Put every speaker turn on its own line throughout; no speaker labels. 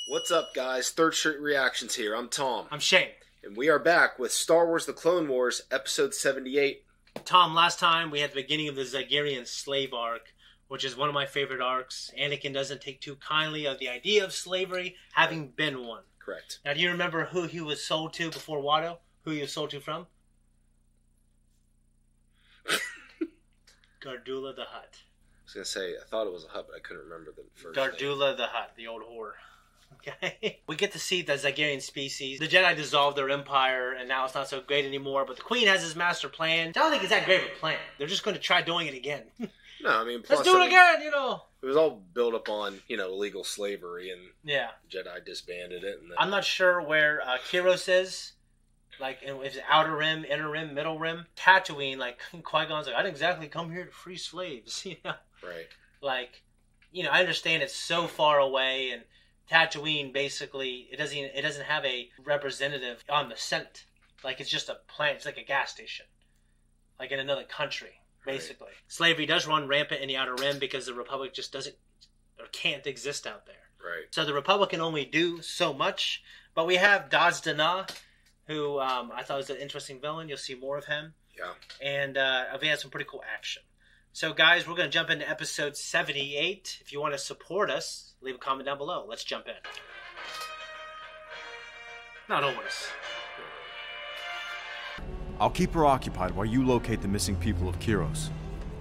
What's up, guys? Third Street Reactions here. I'm Tom.
I'm Shane.
And we are back with Star Wars The Clone Wars, Episode 78.
Tom, last time we had the beginning of the Zygerian slave arc, which is one of my favorite arcs. Anakin doesn't take too kindly of the idea of slavery, having been one.
Correct.
Now, do you remember who he was sold to before Watto? Who he was sold to from? Gardula the Hutt.
I was going to say, I thought it was a Hutt, but I couldn't remember the first
Gardula
name.
the Hutt, the old whore. Okay. We get to see the Zygerian species. The Jedi dissolved their empire, and now it's not so great anymore, but the Queen has his master plan. I don't think it's that great of a plan. They're just going to try doing it again.
No, I mean, plus,
let's do it again, you know.
It was all built up on, illegal slavery, and
yeah,
the Jedi disbanded it. And then...
I'm not sure where Kyros is. Like, if it's outer rim, inner rim, middle rim. Tatooine, like, Qui-Gon's like, I didn't exactly come here to free slaves,
Right.
Like, I understand it's so far away, and Tatooine, basically, it doesn't have a representative on the Senate. Like, it's just a plant. It's like a gas station. Like in another country, basically. Right. Slavery does run rampant in the outer rim because the Republic just doesn't or can't exist out there.
Right. So
the Republic can only do so much. But we have Daz Dana, who I thought was an interesting villain. You'll see more of him.
Yeah.
And we had some pretty cool action. So, guys, we're going to jump into episode 78. If you want to support us, leave a comment down below. Let's jump in. Not always.
I'll keep her occupied while you locate the missing people of Kyros.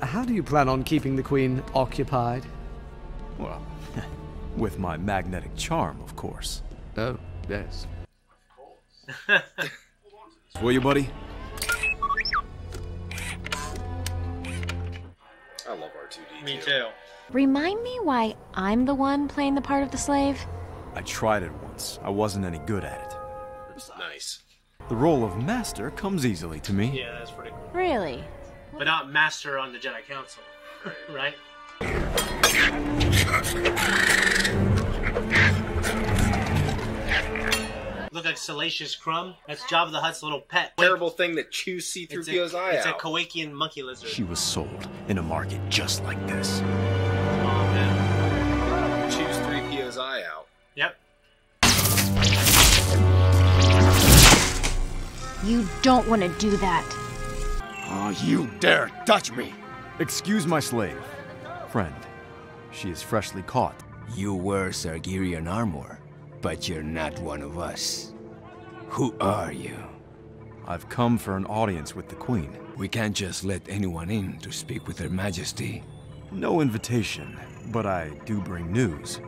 How do you plan on keeping the Queen occupied?
Well, with my magnetic charm, of course.
Oh, yes.
Of course. Will you, buddy?
I love R2-D2.
Me too.
Remind me why I'm the one playing the part of the slave?
I tried it once. I wasn't any good at it.
Nice.
The role of master comes easily to me.
Yeah, that's pretty cool.
Really?
But not master on the Jedi Council, right? Look like Salacious Crumb. That's Jabba the Hutt's little pet.
Terrible thing that chews C-3PO's eye out.
It's a Kowakian monkey lizard.
She was sold in a market just like this.
Oh, man.
Chews 3PO's eye out.
Yep.
You don't want to do that.
Oh, you dare touch me!
Excuse my slave. Friend, she is freshly caught.
You wear Sargerian armor, but you're not one of us. Who are you?
I've come for an audience with the Queen.
We can't just let anyone in to speak with Her Majesty.
No invitation, but I do bring news.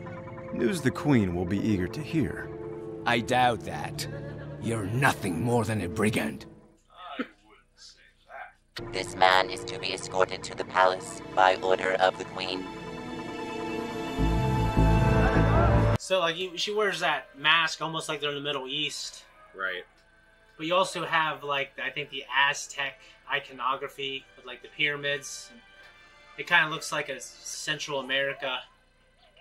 News the Queen will be eager to hear.
I doubt that. You're nothing more than a brigand.
I wouldn't say that.
This man is to be escorted to the palace by order of the Queen.
So, like, she wears that mask almost like they're in the Middle East.
Right.
But you also have, like, I think the Aztec iconography with, like, the pyramids. It kind of looks like a Central America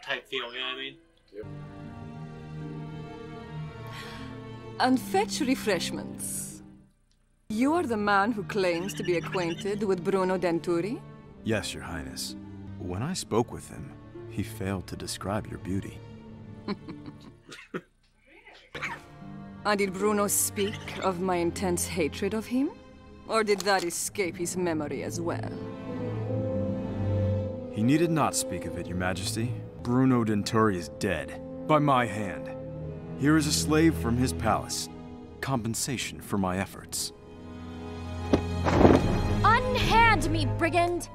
type feel, you know what I mean?
Yep.
And fetch refreshments. You are the man who claims to be acquainted with Bruno Denturi?
Yes, Your Highness. When I spoke with him, he failed to describe your beauty.
And did Bruno speak of my intense hatred of him? Or did that escape his memory as well?
He needed not speak of it, Your Majesty. Bruno Denturi is dead. By my hand. Here is a slave from his palace. Compensation for my efforts.
Unhand me, brigand!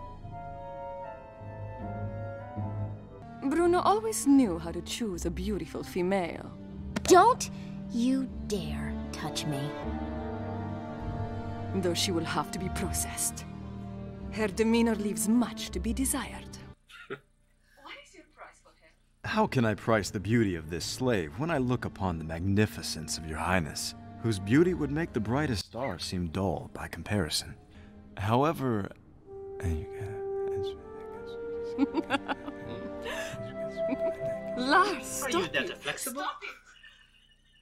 Bruno always knew how to choose a beautiful female.
Don't you dare touch me.
Though she will have to be processed. Her demeanor leaves much to be desired.
What is your price for him?
How can I price the beauty of this slave when I look upon the magnificence of Your Highness, whose beauty would make the brightest star seem dull by comparison? However...
Lars,
Are
stop
you
it.
that flexible?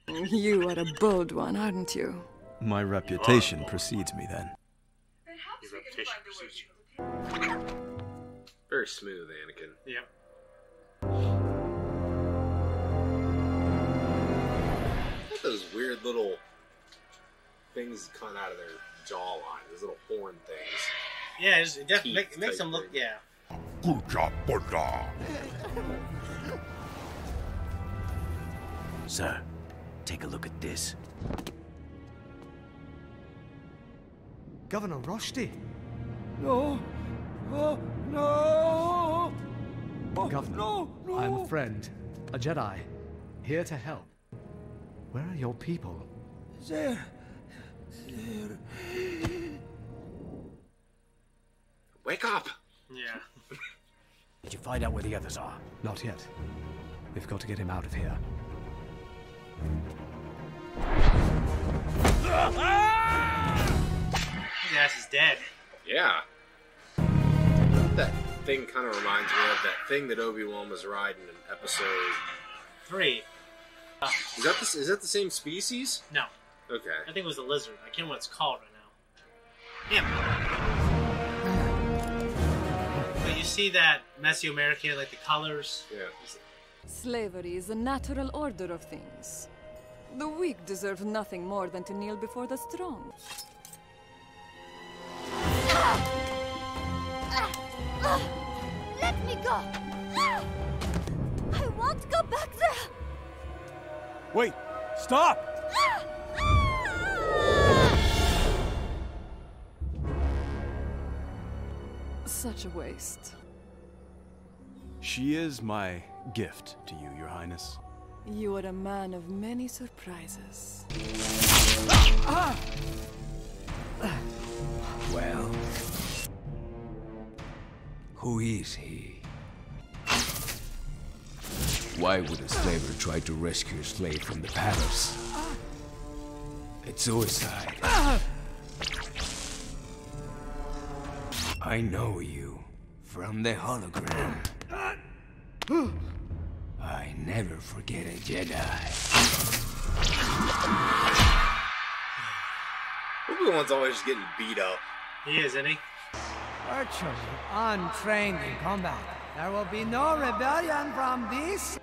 You are a bold one, aren't you?
My reputation precedes me then.
Perhaps
Your
we can
reputation
find a way
precedes you.
Very smooth, Anakin.
Yep.
weird little things coming out of their jawline. Those little horn things.
Yeah, it definitely makes them look. Yeah.
Good job, Buddha.
Sir, take a look at this.
Governor Rushdie.
No. Oh, no. Oh,
Governor,
no, no.
I'm a friend, a Jedi, here to help. Where are your people?
There.
Wake up!
Yeah.
Did you find out where the others are?
Not yet. We've got to get him out of here.
His ass is dead.
Yeah. That thing kind of reminds me of that thing that Obi-Wan was riding in episode
3.
Is that the same species?
No.
Okay.
I think it was a lizard. I can't remember what it's called right now. Damn. But you see that Mesoamerican, like the colors?
Yeah.
Slavery is a natural order of things. The weak deserve nothing more than to kneel before the strong.
Let me go! I won't go back there!
Wait! Stop!
Such a waste.
She is my gift to you, Your Highness.
You are a man of many surprises.
Well, who is he? Why would a slaver try to rescue a slave from the palace? It's suicide. I know you from the hologram. I never forget a Jedi.
Obi-Wan's always getting beat up.
He is, isn't he?
Virtually untrained in combat. There will be no rebellion from this.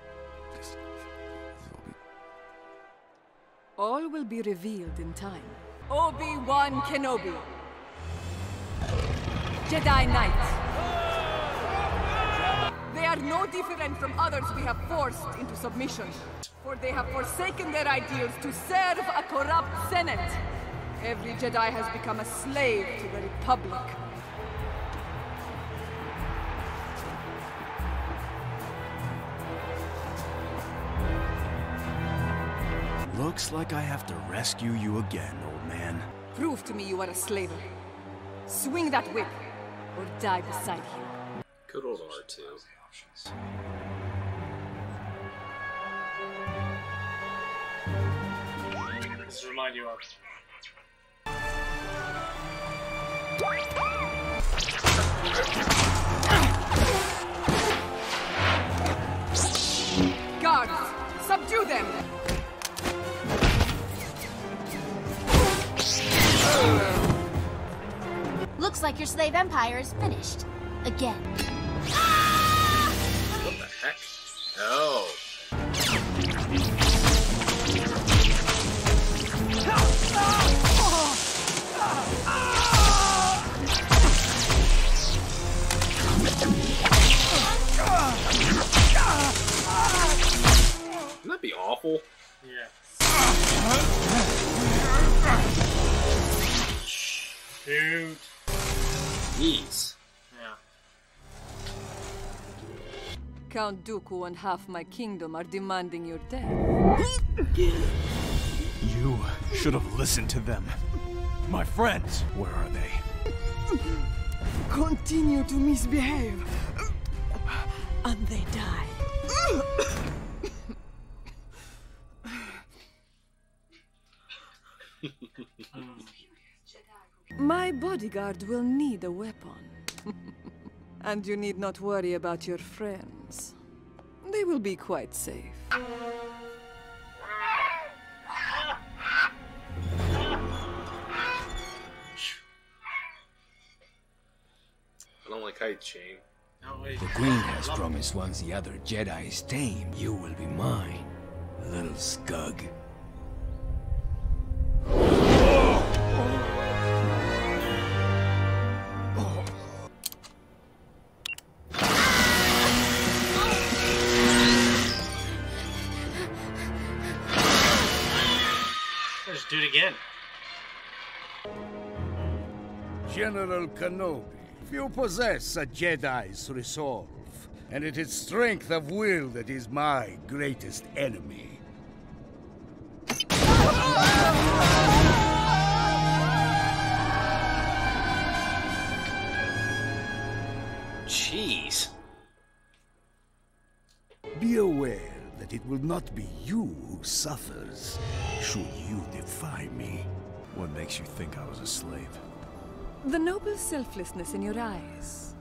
All will be revealed in time. Obi-Wan Kenobi. Jedi Knight. They are no different from others we have forced into submission. For they have forsaken their ideals to serve a corrupt Senate. Every Jedi has become a slave to the Republic.
Looks like I have to rescue you again, old man.
Prove to me you are a slaver. Swing that whip, or die beside him.
Good old R2.
This will remind you of.
Guards, subdue them!
Looks like your slave empire is finished. Again.
What the heck? Oh. Wouldn't that be awful?
Yeah. Shoot.
Jeez.
Yeah.
Count Dooku and half my kingdom are demanding your death.
You should have listened to them. My friends, where are they?
Continue to misbehave, and they die. My bodyguard will need a weapon. And you need not worry about your friends. They will be quite safe.
I don't like height, Shane.
The Queen has promised once the other Jedi is tamed, you will be mine, little scug.
Just do it again.
General Kenobi, if you possess a Jedi's resolve, and it is strength of will that is my greatest enemy.
Jeez.
Be aware that it will not be you who suffers should you defy me.
What makes you think I was a slave?
The noble selflessness in your eyes.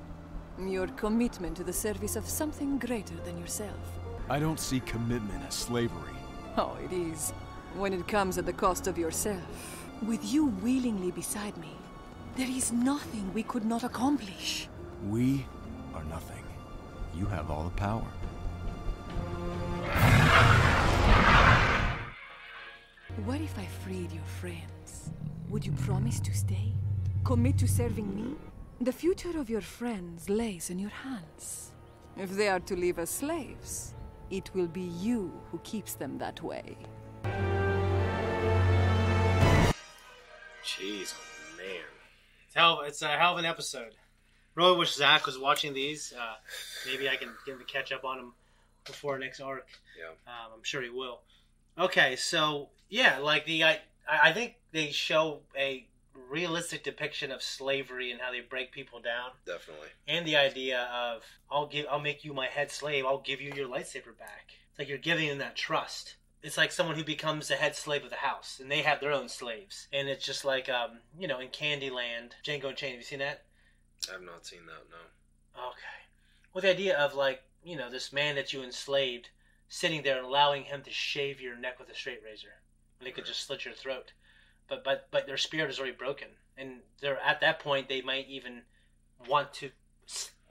Your commitment to the service of something greater than yourself.
I don't see commitment as slavery.
Oh, it is. When it comes at the cost of yourself. With you willingly beside me, there is nothing we could not accomplish.
We are nothing. You have all the power.
What if I freed your friends? Would you promise to stay? Commit to serving me? The future of your friends lays in your hands. If they are to live as slaves, it will be you who keeps them that way.
Jeez, oh man.
It's a hell of an episode. Really wish Zach was watching these. Maybe I can get him to catch up on them before next arc.
Yeah.
I'm sure he will. Okay, so yeah, like I think they show a realistic depiction of slavery and how they break people down.
Definitely. And
the idea of I'll make you my head slave. I'll give you your lightsaber back. It's like you're giving them that trust. It's like someone who becomes the head slave of the house, and they have their own slaves. And it's just like in Candyland, Django Unchained. Have you seen that?
I've not seen that, no.
Okay. Well, the idea of this man that you enslaved, sitting there and allowing him to shave your neck with a straight razor, and they could just slit your throat. But their spirit is already broken, and they're at that point they might even want to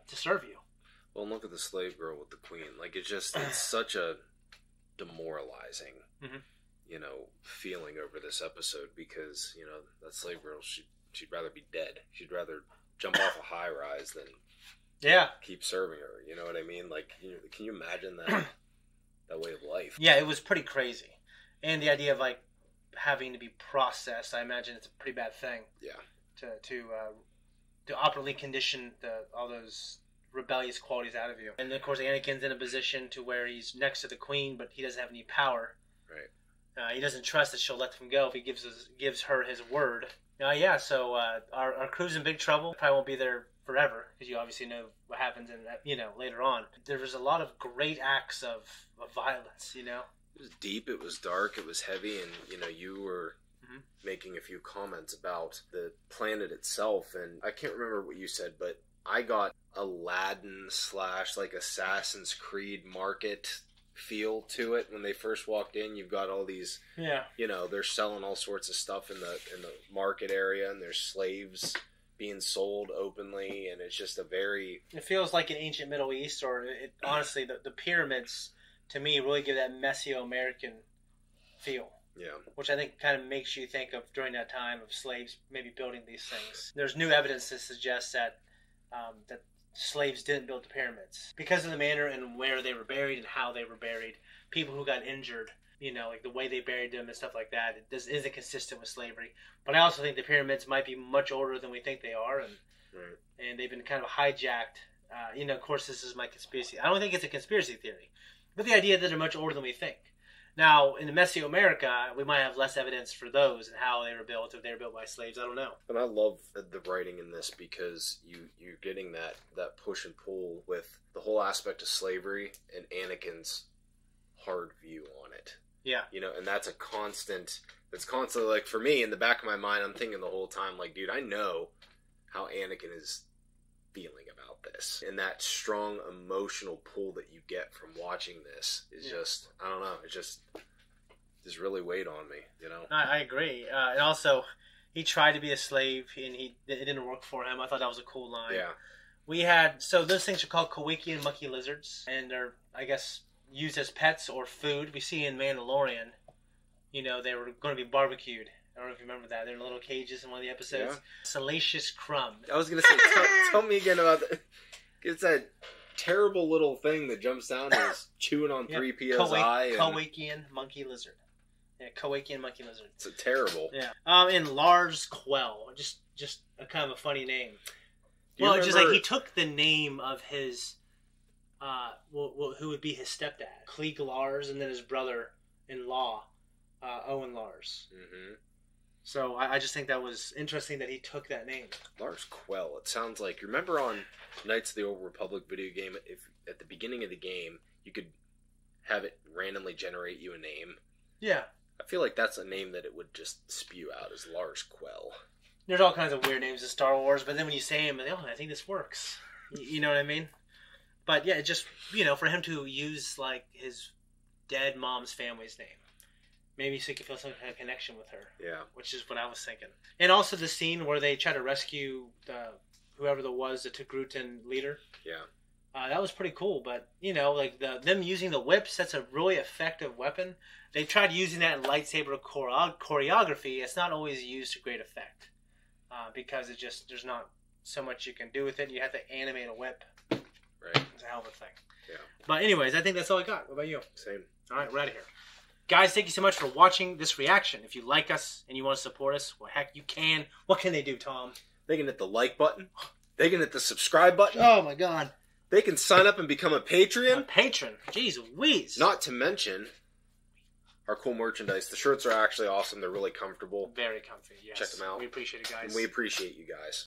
serve you.
Well, look at the slave girl with the queen. Like it's such a demoralizing, feeling over this episode because that slave girl she'd rather be dead. She'd rather jump off a high rise than keep serving her. You know what I mean? Like, can you imagine that way of life?
Yeah, it was pretty crazy, and the idea of having to be processed, I imagine it's a pretty bad thing.
Yeah.
To operantly condition all those rebellious qualities out of you. And of course Anakin's in a position to where he's next to the queen, but he doesn't have any power.
Right.
He doesn't trust that she'll let him go if he gives her his word. So our crew's in big trouble. Probably won't be there forever, because you obviously know what happens in later on. There was a lot of great acts of violence,
It was deep, it was dark, it was heavy, and you were making a few comments about the planet itself, and I can't remember what you said, but I got Aladdin / Assassin's Creed market feel to it when they first walked in. You've got all these, they're selling all sorts of stuff in the market area, and there's slaves being sold openly, and it's just it
feels like an ancient Middle East, or honestly, the pyramids, to me, really give that Mesoamerican feel.
Yeah.
Which I think kind of makes you think of during that time of slaves maybe building these things. There's new evidence to suggest that slaves didn't build the pyramids. Because of the manner and where they were buried and how they were buried, people who got injured, like the way they buried them and stuff like that, this isn't consistent with slavery. But I also think the pyramids might be much older than we think they are, and they've been kind of hijacked. Of course, this is my conspiracy. I don't think it's a conspiracy theory, but the idea that they're much older than we think. Now, in the Mesoamerica, we might have less evidence for those and how they were built, if they were built by slaves. I don't know.
And I love the writing in this because you're getting that push and pull with the whole aspect of slavery and Anakin's hard view on it.
Yeah.
And that's constantly, like, for me, in the back of my mind, I'm thinking the whole time, like, dude, I know how Anakin is feeling about this, and that strong emotional pull that you get from watching this is just, I don't know, it just really weighed on me,
I agree. And also, he tried to be a slave, and it didn't work for him. I thought that was a cool line.
Yeah.
We had, so those things are called Kowikian monkey lizards, and they're, I guess, used as pets or food. We see in Mandalorian, they were going to be barbecued. I don't know if you remember that. They're in little cages in one of the episodes. Yeah. Salacious crumb.
I was going to say, tell me again about that. It's that terrible little thing that jumps down and is chewing on 3PO's eye.
Kowikian monkey lizard. Yeah, Kowakian monkey lizard.
It's a terrible.
Yeah. And Lars Quell, just a kind of a funny name. Well, it's just like he took the name of his, who would be his stepdad, Klieg Lars, and then his brother-in-law, Owen Lars. Mm-hmm. So I just think that was interesting that he took that name.
Lars Quell. It sounds like, remember on Knights of the Old Republic video game, if at the beginning of the game you could have it randomly generate you a name?
Yeah.
I feel like that's a name that it would just spew out as Lars Quell.
There's all kinds of weird names in Star Wars, but then when you say him, I think this works. You know what I mean? But yeah, just, for him to use, like, his dead mom's family's name. Maybe so he could feel some kind of connection with her. Yeah. Which is what I was thinking. And also the scene where they try to rescue whoever there was, the Togrutan leader. Yeah. That was pretty cool, but, like them using the whips, that's a really effective weapon. They tried using that in lightsaber choreography. It's not always used to great effect. Because there's not so much you can do with it. You have to animate a whip. Right. It's a hell of a thing. Yeah. But anyways, I think that's all I got. What about you?
Same.
All right, we're out of here. Guys, thank you so much for watching this reaction. If you like us and you want to support us, well, heck, you can. What can they do, Tom?
They can hit the like button. They can hit the subscribe button.
Oh, my God.
They can sign up and become a Patreon.
A patron. Jeez Louise.
Not to mention our cool merchandise. The shirts are actually awesome. They're really comfortable.
Very comfy, yes.
Check them out.
We appreciate it, guys.
And we appreciate you guys.